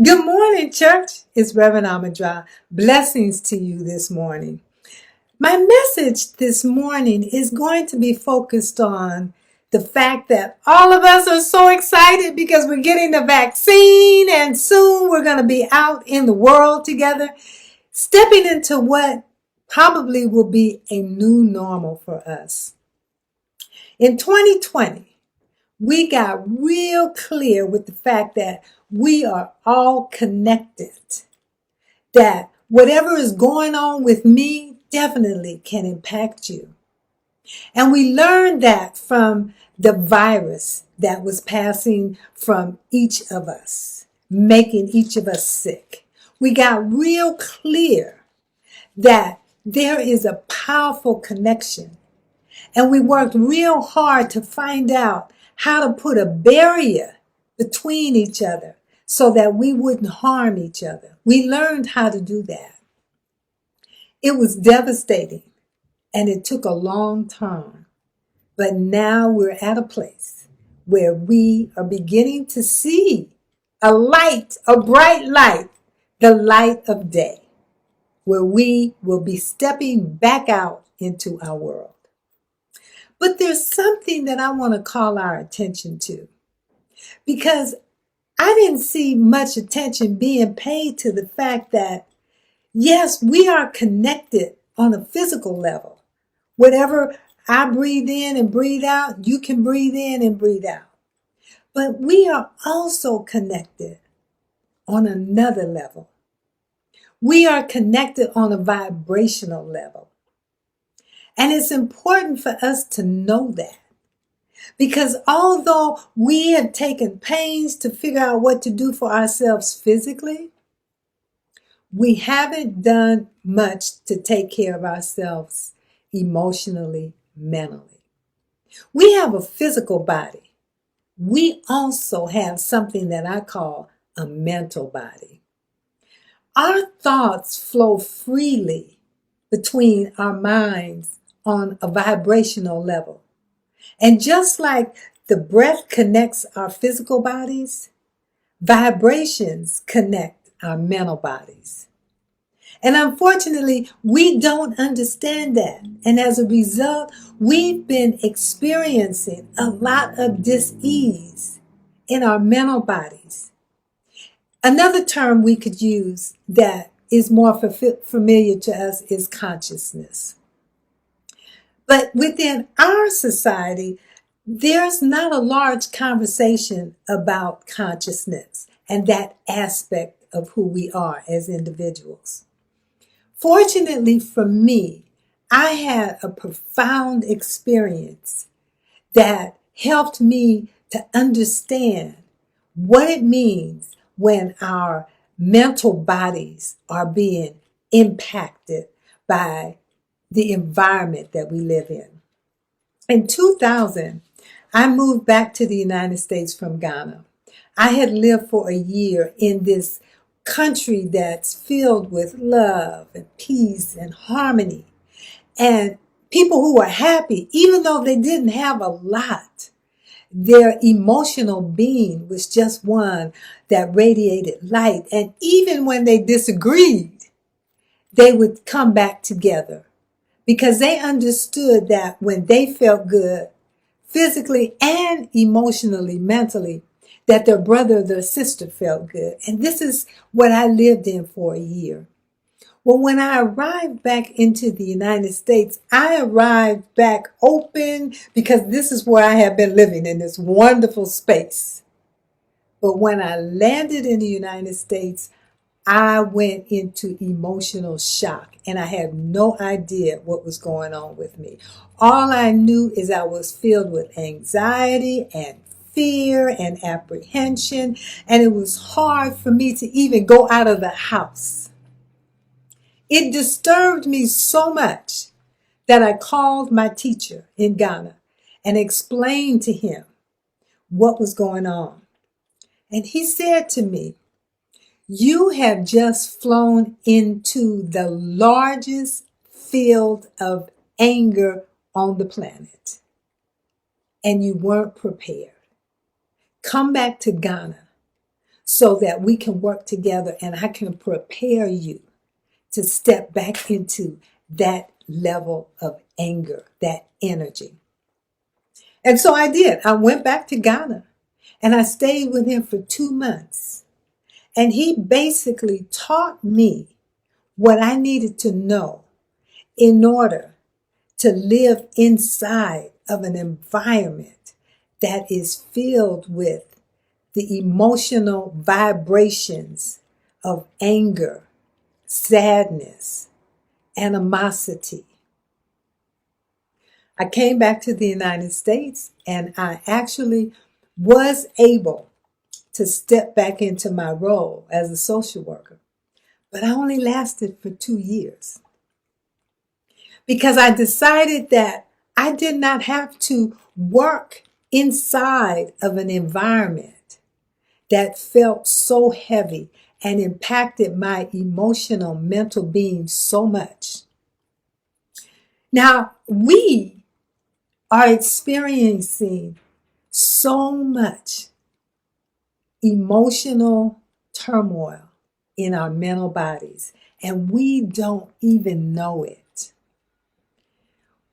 Good morning, church. It's Reverend Ahmondra. Blessings to you this morning. My message this morning is going to be focused on the fact that all of us are so excited because we're getting the vaccine and soon we're going to be out in the world together, stepping into what probably will be a new normal for us. In 2020, we got real clear with the fact that we are all connected, that whatever is going on with me definitely can impact you. And we learned that from the virus that was passing from each of us, making each of us sick. We got real clear that there is a powerful connection. And we worked real hard to find out how to put a barrier between each other so that we wouldn't harm each other. We learned how to do that. It was devastating and it took a long time. But now we're at a place where we are beginning to see a light, a bright light, the light of day, where we will be stepping back out into our world. But there's something that I want to call our attention to, because I didn't see much attention being paid to the fact that, yes, we are connected on a physical level. Whatever I breathe in and breathe out, you can breathe in and breathe out. But we are also connected on another level. We are connected on a vibrational level. And it's important for us to know that. Because although we have taken pains to figure out what to do for ourselves physically, we haven't done much to take care of ourselves emotionally, mentally. We have a physical body. We also have something that I call a mental body. Our thoughts flow freely between our minds on a vibrational level. And just like the breath connects our physical bodies, vibrations connect our mental bodies. And unfortunately, we don't understand that. And as a result, we've been experiencing a lot of dis-ease in our mental bodies. Another term we could use that is more familiar to us is consciousness. But within our society, there's not a large conversation about consciousness and that aspect of who we are as individuals. Fortunately for me, I had a profound experience that helped me to understand what it means when our mental bodies are being impacted by the environment that we live in. In 2000, I moved back to the United States from Ghana. I had lived for a year in this country that's filled with love and peace and harmony, and people who were happy, even though they didn't have a lot. Their emotional being was just one that radiated light. And even when they disagreed, they would come back together because they understood that when they felt good, physically and emotionally, mentally, that their brother or their sister felt good. And this is what I lived in for a year. Well, when I arrived back into the United States, I arrived back open because this is where I have been living, in this wonderful space. But when I landed in the United States, I went into emotional shock and I had no idea what was going on with me. All I knew is I was filled with anxiety and fear and apprehension, and it was hard for me to even go out of the house. It disturbed me so much that I called my teacher in Ghana and explained to him what was going on. And he said to me, "You have just flown into the largest field of anger on the planet, and you weren't prepared. Come back to Ghana so that we can work together and I can prepare you to step back into that level of anger, that energy. And so I did. I went back to Ghana and I stayed with him for 2 months. And he basically taught me what I needed to know in order to live inside of an environment that is filled with the emotional vibrations of anger, sadness, animosity. I came back to the United States and I actually was able to step back into my role as a social worker. But I only lasted for 2 years because I decided that I did not have to work inside of an environment that felt so heavy and impacted my emotional, mental being so much. Now, we are experiencing so much emotional turmoil in our mental bodies, and we don't even know it.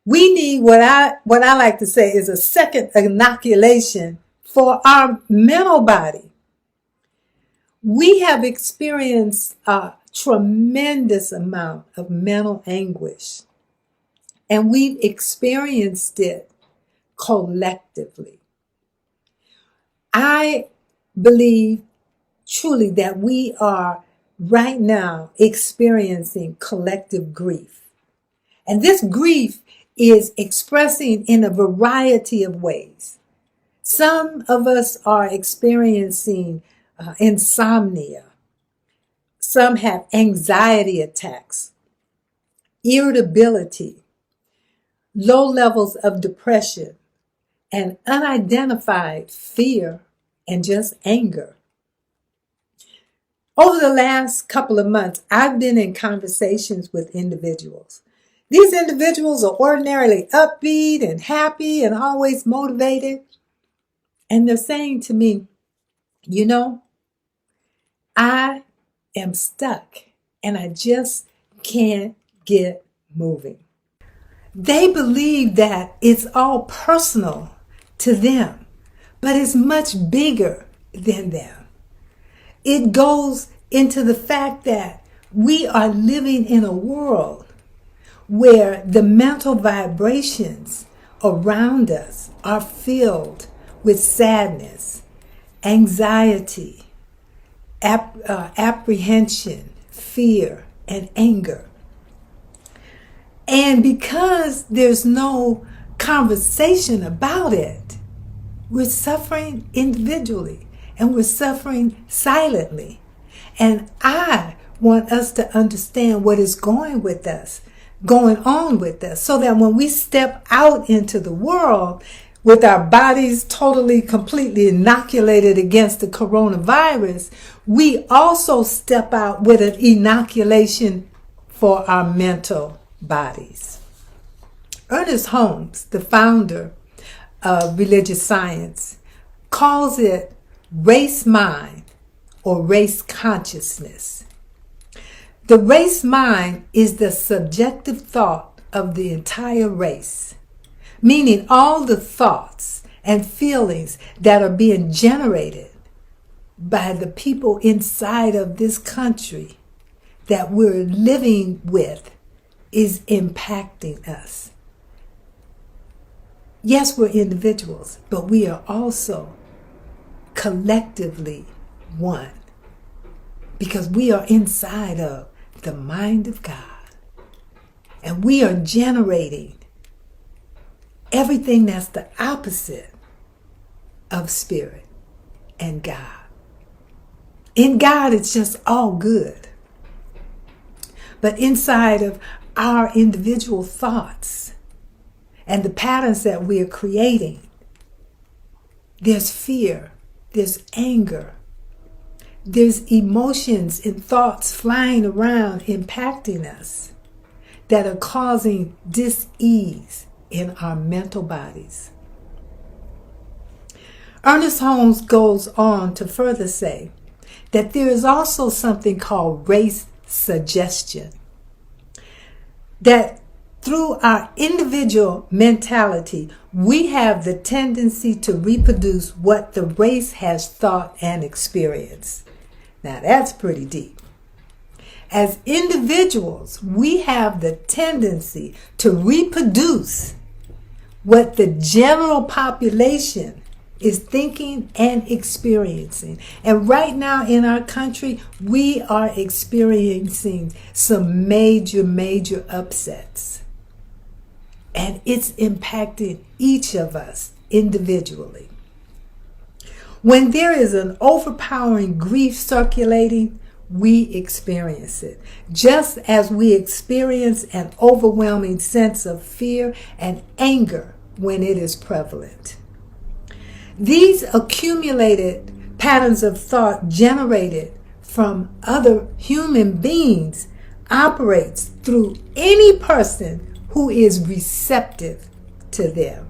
We need what I like to say is a second inoculation for our mental body. We have experienced a tremendous amount of mental anguish, and we've experienced it collectively. I believe truly that we are right now experiencing collective grief. And this grief is expressing in a variety of ways. Some of us are experiencing insomnia. Some have anxiety attacks, irritability, low levels of depression, and unidentified fear and just anger. Over the last couple of months, I've been in conversations with individuals. These individuals are ordinarily upbeat and happy and always motivated. And they're saying to me, you know, I am stuck and I just can't get moving. They believe that it's all personal to them, but it's much bigger than them. It goes into the fact that we are living in a world where the mental vibrations around us are filled with sadness, anxiety, apprehension, fear, and anger. And because there's no conversation about it, we're suffering individually and we're suffering silently. And I want us to understand what is going on with us, so that when we step out into the world with our bodies totally, completely inoculated against the coronavirus, we also step out with an inoculation for our mental bodies. Ernest Holmes, the founder of religious science, calls it race mind or race consciousness. The race mind is the subjective thought of the entire race, meaning all the thoughts and feelings that are being generated by the people inside of this country that we're living with is impacting us. Yes, we're individuals, but we are also collectively one, because we are inside of the mind of God, and we are generating everything that's the opposite of spirit and God. In God, it's just all good. But inside of our individual thoughts and the patterns that we are creating, there's fear, there's anger, there's emotions and thoughts flying around impacting us that are causing dis-ease in our mental bodies. Ernest Holmes goes on to further say that there is also something called race suggestion. That through our individual mentality, we have the tendency to reproduce what the race has thought and experienced. Now that's pretty deep. As individuals, we have the tendency to reproduce what the general population is thinking and experiencing. And right now in our country, we are experiencing some major upsets. And it's impacting each of us individually. When there is an overpowering grief circulating, we experience it, just as we experience an overwhelming sense of fear and anger when it is prevalent. These accumulated patterns of thought generated from other human beings operates through any person who is receptive to them.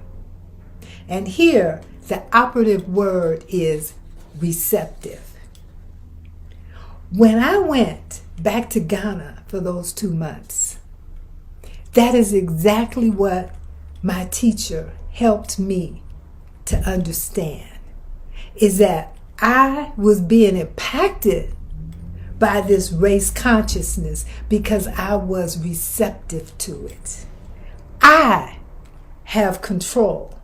And here, the operative word is receptive. When I went back to Ghana for those 2 months, that is exactly what my teacher helped me to understand, is that I was being impacted by this race consciousness because I was receptive to it. I have control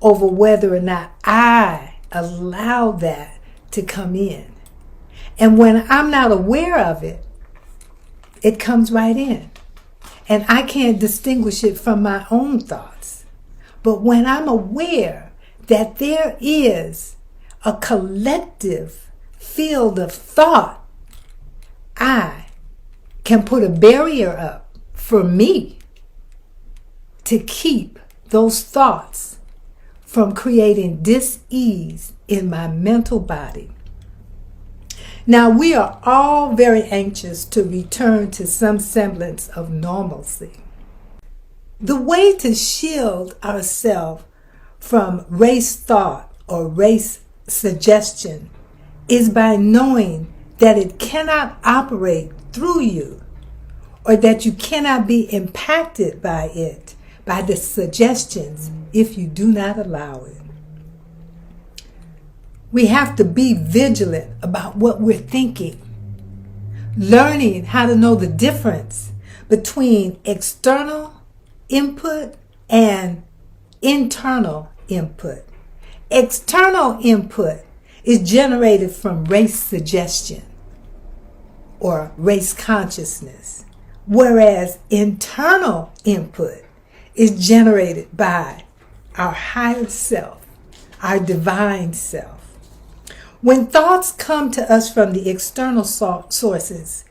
over whether or not I allow that to come in. And when I'm not aware of it, it comes right in. And I can't distinguish it from my own thoughts. But when I'm aware that there is a collective field of thought, I can put a barrier up for me to keep those thoughts from creating dis-ease in my mental body. Now, we are all very anxious to return to some semblance of normalcy. The way to shield ourselves from race thought or race suggestion is by knowing that it cannot operate through you, or that you cannot be impacted by it, by the suggestions, if you do not allow it. We have to be vigilant about what we're thinking, learning how to know the difference between external input and internal input. External input is generated from race suggestion or race consciousness, whereas internal input is generated by our higher self, our divine self. When thoughts come to us from the external sources,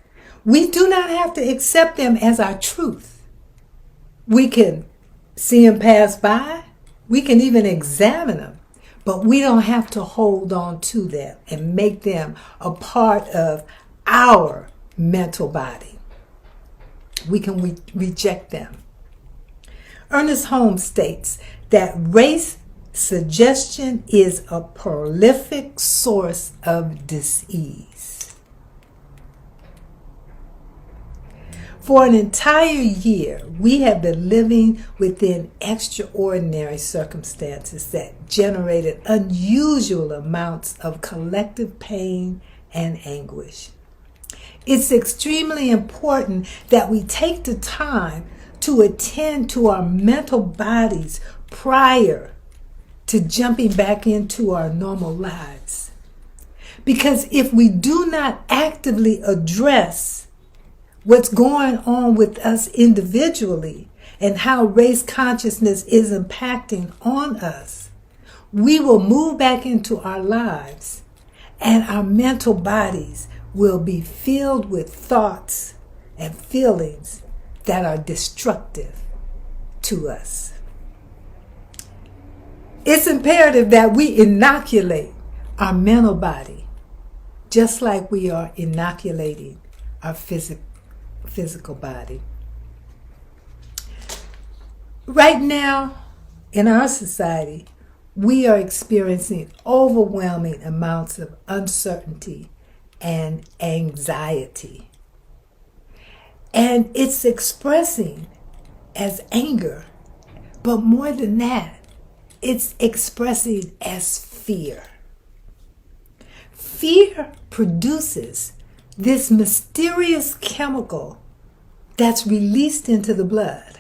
we do not have to accept them as our truth. We can see them pass by. We can even examine them, but we don't have to hold on to them and make them a part of our mental body. We can reject them. Ernest Holmes states that race suggestion is a prolific source of dis-ease. For an entire year, we have been living within extraordinary circumstances that generated unusual amounts of collective pain and anguish. It's extremely important that we take the time to attend to our mental bodies prior to jumping back into our normal lives. Because if we do not actively address what's going on with us individually and how race consciousness is impacting on us, we will move back into our lives and our mental bodies will be filled with thoughts and feelings that are destructive to us. It's imperative that we inoculate our mental body just like we are inoculating our physical body. Right now, in our society, we are experiencing overwhelming amounts of uncertainty and anxiety. And it's expressing as anger, but more than that, it's expressing as fear. Fear produces this mysterious chemical that's released into the blood.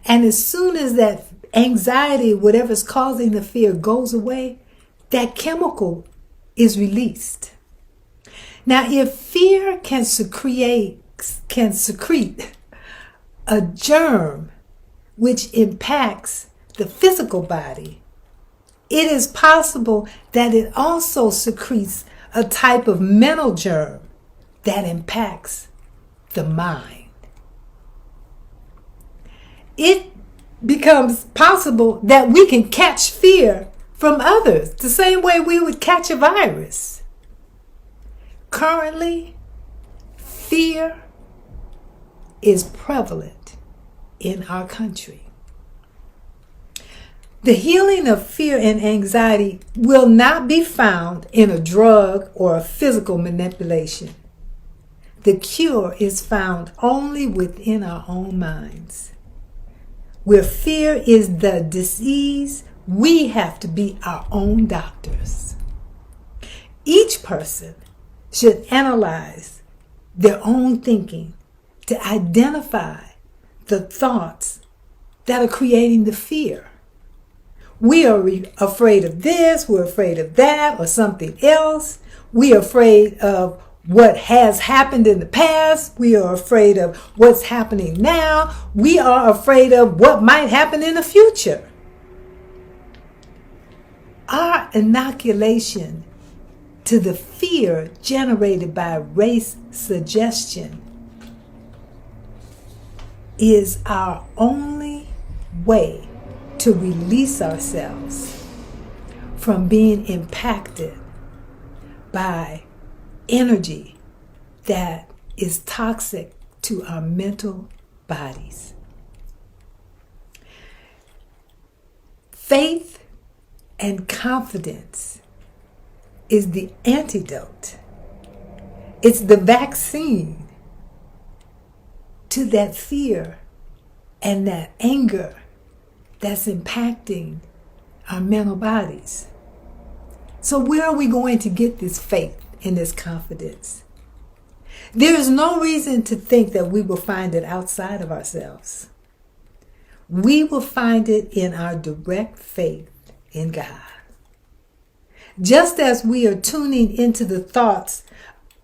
And as soon as that anxiety, whatever's causing the fear, goes away, that chemical is released. Now, if fear can secrete a germ which impacts the physical body, it is possible that it also secretes a type of mental germ that impacts the mind. It becomes possible that we can catch fear from others the same way we would catch a virus. Currently, fear is prevalent in our country. The healing of fear and anxiety will not be found in a drug or a physical manipulation. The cure is found only within our own minds. Where fear is the disease, we have to be our own doctors. Each person should analyze their own thinking to identify the thoughts that are creating the fear. We are afraid of this, we're afraid of that, or something else. We are afraid of what has happened in the past. We are afraid of what's happening now. We are afraid of what might happen in the future. Our inoculation to the fear generated by race suggestion is our only way to release ourselves from being impacted by energy that is toxic to our mental bodies. Faith and confidence is the antidote. It's the vaccine to that fear and that anger that's impacting our mental bodies. So where are we going to get this faith and this confidence? There is no reason to think that we will find it outside of ourselves. We will find it in our direct faith in God. Just as we are tuning into the thoughts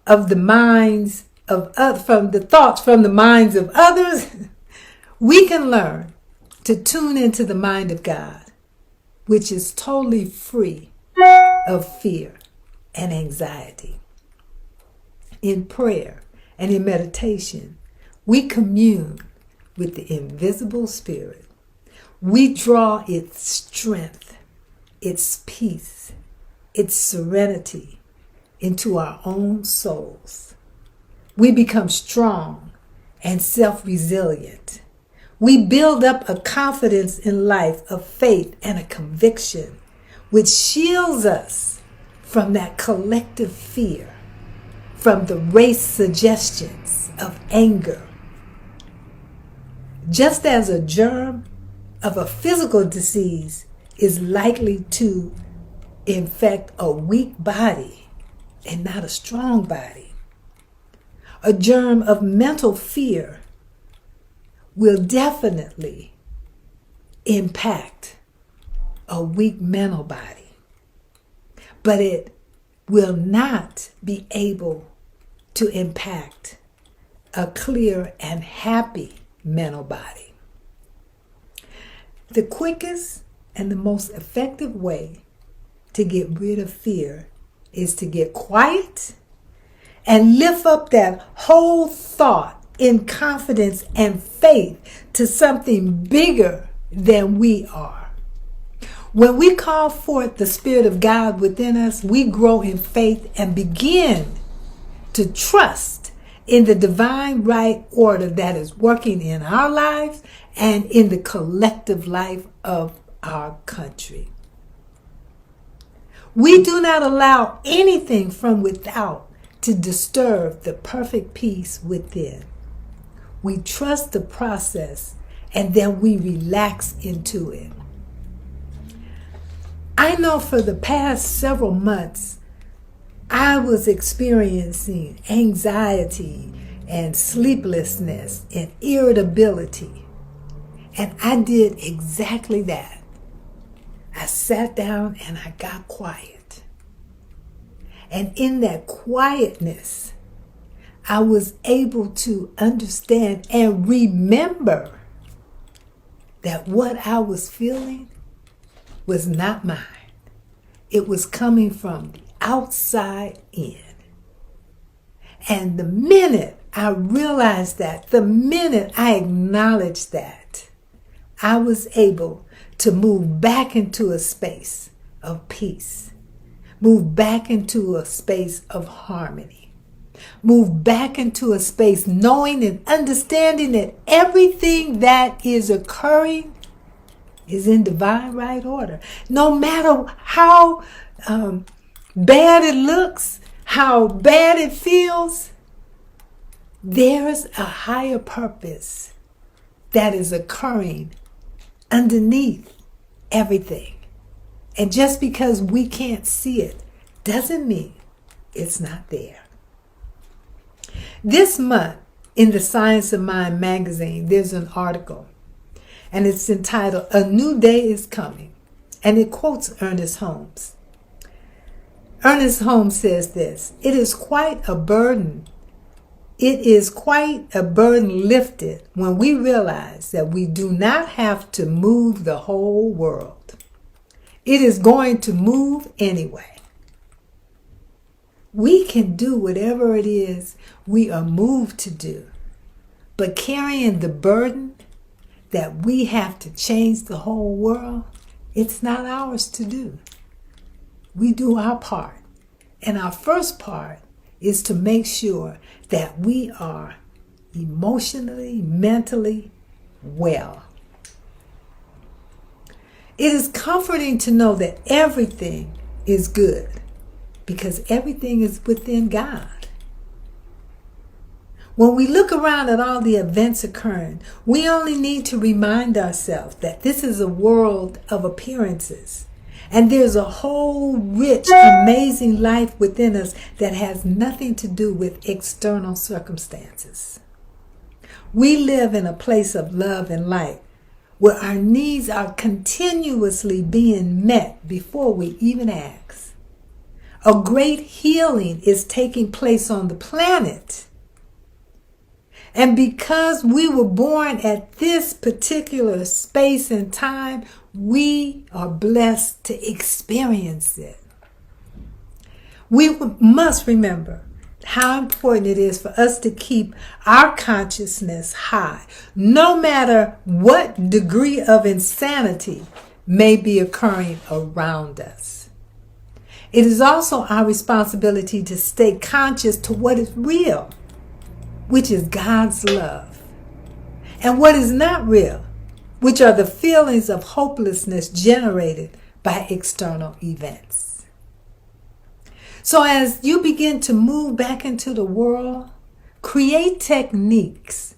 of the minds of from the minds of others, we can learn to tune into the mind of God, which is totally free of fear and anxiety. In prayer and in meditation, we commune with the invisible spirit. We draw its strength, its peace, its serenity into our own souls. We become strong and self-resilient. We build up a confidence in life of faith and a conviction which shields us from that collective fear, from the race suggestions of anger. Just as a germ of a physical disease is likely to infect a weak body and not a strong body, a germ of mental fear will definitely impact a weak mental body, but it will not be able to impact a clear and happy mental body. The quickest and the most effective way to get rid of fear is to get quiet and lift up that whole thought in confidence and faith to something bigger than we are. When we call forth the Spirit of God within us, we grow in faith and begin to trust in the divine right order that is working in our lives and in the collective life of our country. We do not allow anything from without to disturb the perfect peace within. We trust the process and then we relax into it. I know for the past several months, I was experiencing anxiety and sleeplessness and irritability. And I did exactly that. I sat down and I got quiet. And in that quietness, I was able to understand and remember that what I was feeling was not mine. It was coming from the outside in. And the minute I realized that, the minute I acknowledged that, I was able to move back into a space of peace, move back into a space of harmony, move back into a space knowing and understanding that everything that is occurring is in divine right order. No matter how bad it looks, how bad it feels, there's a higher purpose that is occurring underneath everything. And just because we can't see it doesn't mean it's not there. This month in the Science of Mind magazine, there's an article and it's entitled "A New Day is Coming," and it quotes Ernest Holmes. Ernest Holmes says this: "It is quite a burden lifted when we realize that we do not have to move the whole world. It is going to move anyway. We can do whatever it is we are moved to do, but carrying the burden that we have to change the whole world, it's not ours to do. We do our part. And our first part is to make sure that we are emotionally, mentally well. It is comforting to know that everything is good because everything is within God. When we look around at all the events occurring, we only need to remind ourselves that this is a world of appearances. And there's a whole rich, amazing life within us that has nothing to do with external circumstances. We live in a place of love and light where our needs are continuously being met before we even ask. A great healing is taking place on the planet. And because we were born at this particular space and time, we are blessed to experience it. We must remember how important it is for us to keep our consciousness high, no matter what degree of insanity may be occurring around us. It is also our responsibility to stay conscious to what is real, which is God's love, and what is not real, which are the feelings of hopelessness generated by external events. So as you begin to move back into the world, create techniques,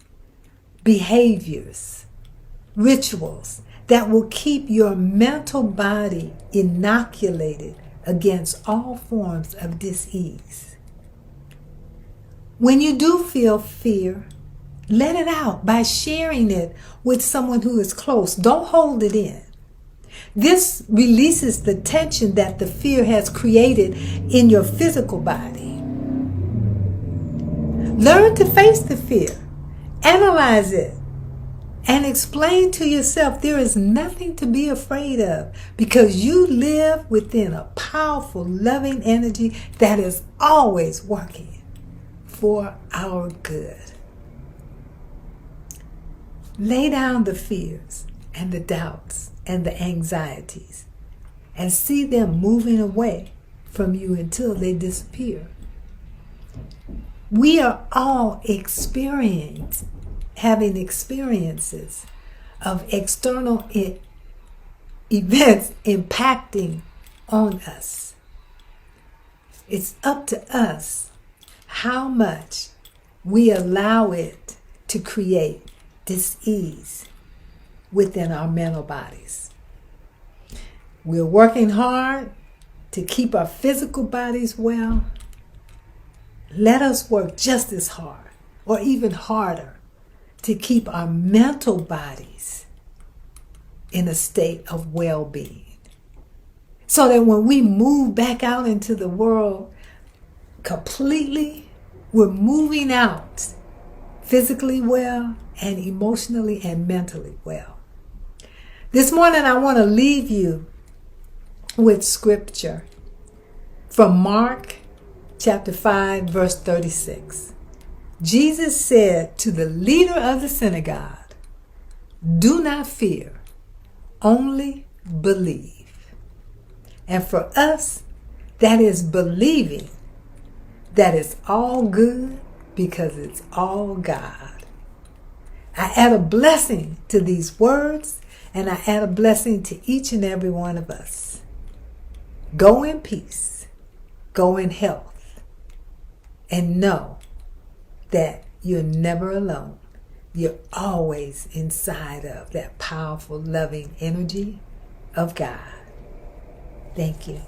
behaviors, rituals that will keep your mental body inoculated against all forms of dis-ease. When you do feel fear, let it out by sharing it with someone who is close. Don't hold it in. This releases the tension that the fear has created in your physical body. Learn to face the fear, analyze it, and explain to yourself there is nothing to be afraid of because you live within a powerful, loving energy that is always working for our good. Lay down the fears and the doubts and the anxieties and see them moving away from you until they disappear. We are all having experiences of external events impacting on us. It's up to us how much we allow it to create dis-ease within our mental bodies. We're working hard to keep our physical bodies well. Let us work just as hard, or even harder, to keep our mental bodies in a state of well-being. So that when we move back out into the world completely, we're moving out physically well and emotionally and mentally well. This morning I want to leave you with scripture from Mark chapter 5, verse 36. Jesus said to the leader of the synagogue, "Do not fear, only believe." And for us, that is believing that it's all good because it's all God. I add a blessing to these words, and I add a blessing to each and every one of us. Go in peace, go in health, and know that you're never alone. You're always inside of that powerful, loving energy of God. Thank you.